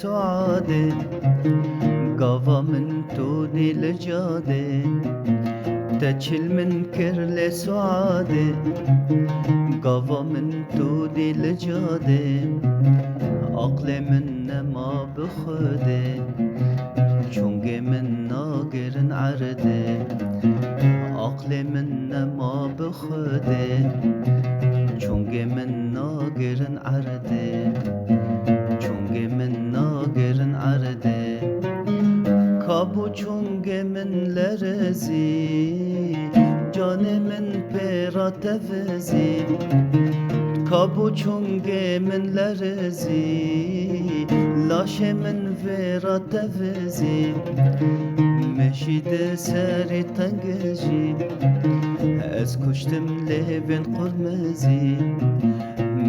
سعاده قاوا من تودي لجاده تشل من كرل سعاده قاوا من تودي لجاده عقل من ما بخده چونگ من ناگرن عرده عقل من ما بخده چونگ من ناگرن عرده چونگ من ناگرن عرده کابو چونگ من لرزی جان من پیرا تفزی کابو چونگ من لرزی لاش من ویرا تفزی مشید سری تنگجی از کشتم لیوین قرمزی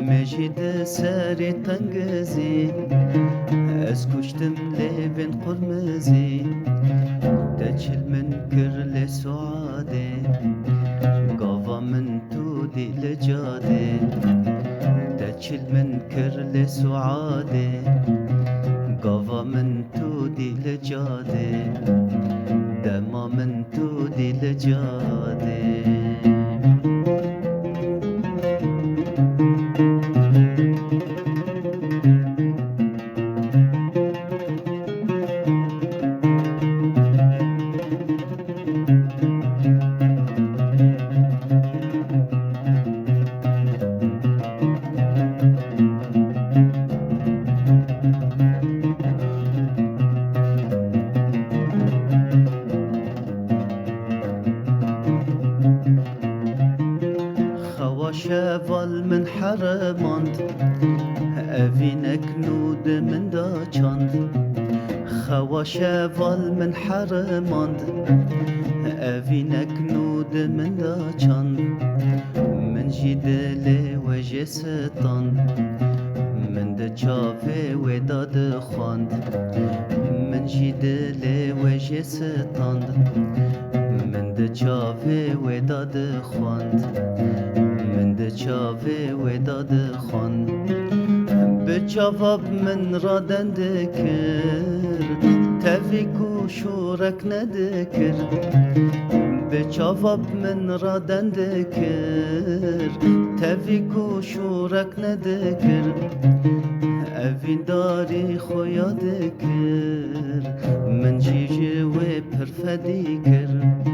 مشید سری تنگزی از کشتم لیوین قرمزی تچل من کرل سعاده قاوا من تودي لجاده تشل من كرل سعاده قاوا من تودي لجاده دما من تودي لجاده شوال من حرماند اوینک نود من دا چاند خوا شوال من حرماند اوینک نود من دا چاند من جدل وجه ستاند من ده چاوه وداد خواند من جدل وجه ستاند من ده چاوه وداد خواند من ده چاوه وداد خواند به چاواب من را دنده کرد تویک و شورک نده کرد به چاواب من را دنده کرد تویک و شورک نده کرد اوین داری خویاده کرد من جیجه و پرفدی کرد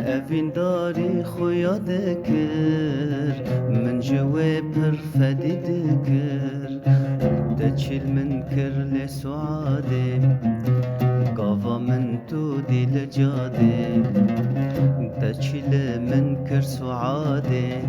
اوین داری خویاده کرد من جوه پرفدی کرد تچل من کرل سعاده قاوا من تودي لجاده تچل من كر سعاده